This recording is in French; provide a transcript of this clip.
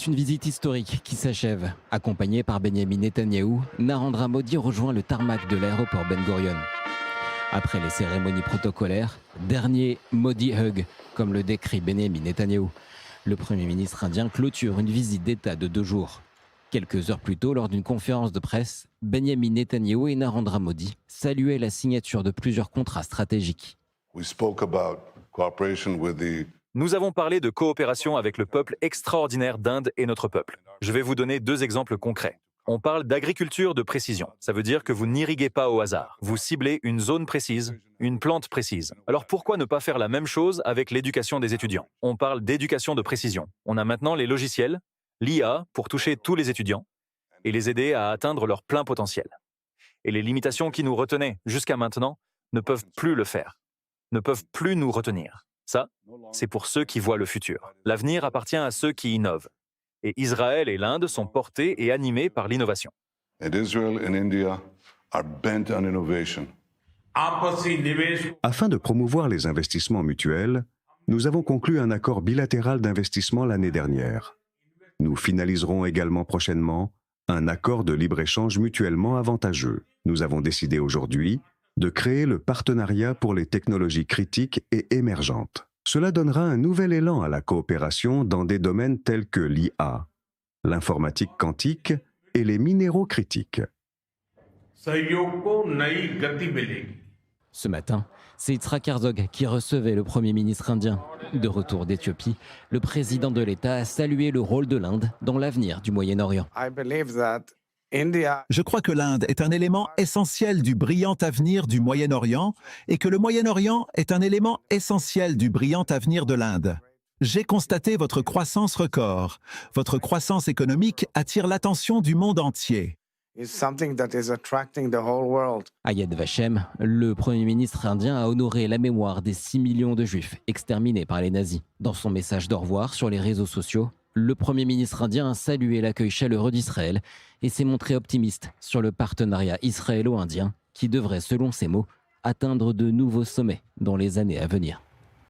C'est une visite historique qui s'achève. Accompagné par Benyamin Netanyahou, Narendra Modi rejoint le tarmac de l'aéroport Ben Gurion. Après les cérémonies protocolaires, dernier Modi Hug, comme le décrit Benyamin Netanyahou. Le Premier ministre indien clôture une visite d'État de 2 jours. Quelques heures plus tôt, lors d'une conférence de presse, Benyamin Netanyahou et Narendra Modi saluaient la signature de plusieurs contrats stratégiques. Nous avons parlé de coopération avec le peuple extraordinaire d'Inde et notre peuple. Je vais vous donner 2 exemples concrets. On parle d'agriculture de précision. Ça veut dire que vous n'irriguez pas au hasard. Vous ciblez une zone précise, une plante précise. Alors pourquoi ne pas faire la même chose avec l'éducation des étudiants? On parle d'éducation de précision. On a maintenant les logiciels, l'IA pour toucher tous les étudiants et les aider à atteindre leur plein potentiel. Et les limitations qui nous retenaient jusqu'à maintenant ne peuvent plus le faire, ne peuvent plus nous retenir. Ça, c'est pour ceux qui voient le futur. L'avenir appartient à ceux qui innovent. Et Israël et l'Inde sont portés et animés par l'innovation. Afin de promouvoir les investissements mutuels, nous avons conclu un accord bilatéral d'investissement l'année dernière. Nous finaliserons également prochainement un accord de libre-échange mutuellement avantageux. Nous avons décidé aujourd'hui de créer le partenariat pour les technologies critiques et émergentes. Cela donnera un nouvel élan à la coopération dans des domaines tels que l'IA, l'informatique quantique et les minéraux critiques. Ce matin, c'est Yitzhak Herzog qui recevait le Premier ministre indien. De retour d'Éthiopie, le président de l'État a salué le rôle de l'Inde dans l'avenir du Moyen-Orient. Je crois que l'Inde est un élément essentiel du brillant avenir du Moyen-Orient et que le Moyen-Orient est un élément essentiel du brillant avenir de l'Inde. J'ai constaté votre croissance record. Votre croissance économique attire l'attention du monde entier. Ayad Vashem, le Premier ministre indien, a honoré la mémoire des 6 millions de Juifs exterminés par les nazis. Dans son message d'au revoir sur les réseaux sociaux, le Premier ministre indien a salué l'accueil chaleureux d'Israël et s'est montré optimiste sur le partenariat israélo-indien qui devrait, selon ses mots, atteindre de nouveaux sommets dans les années à venir.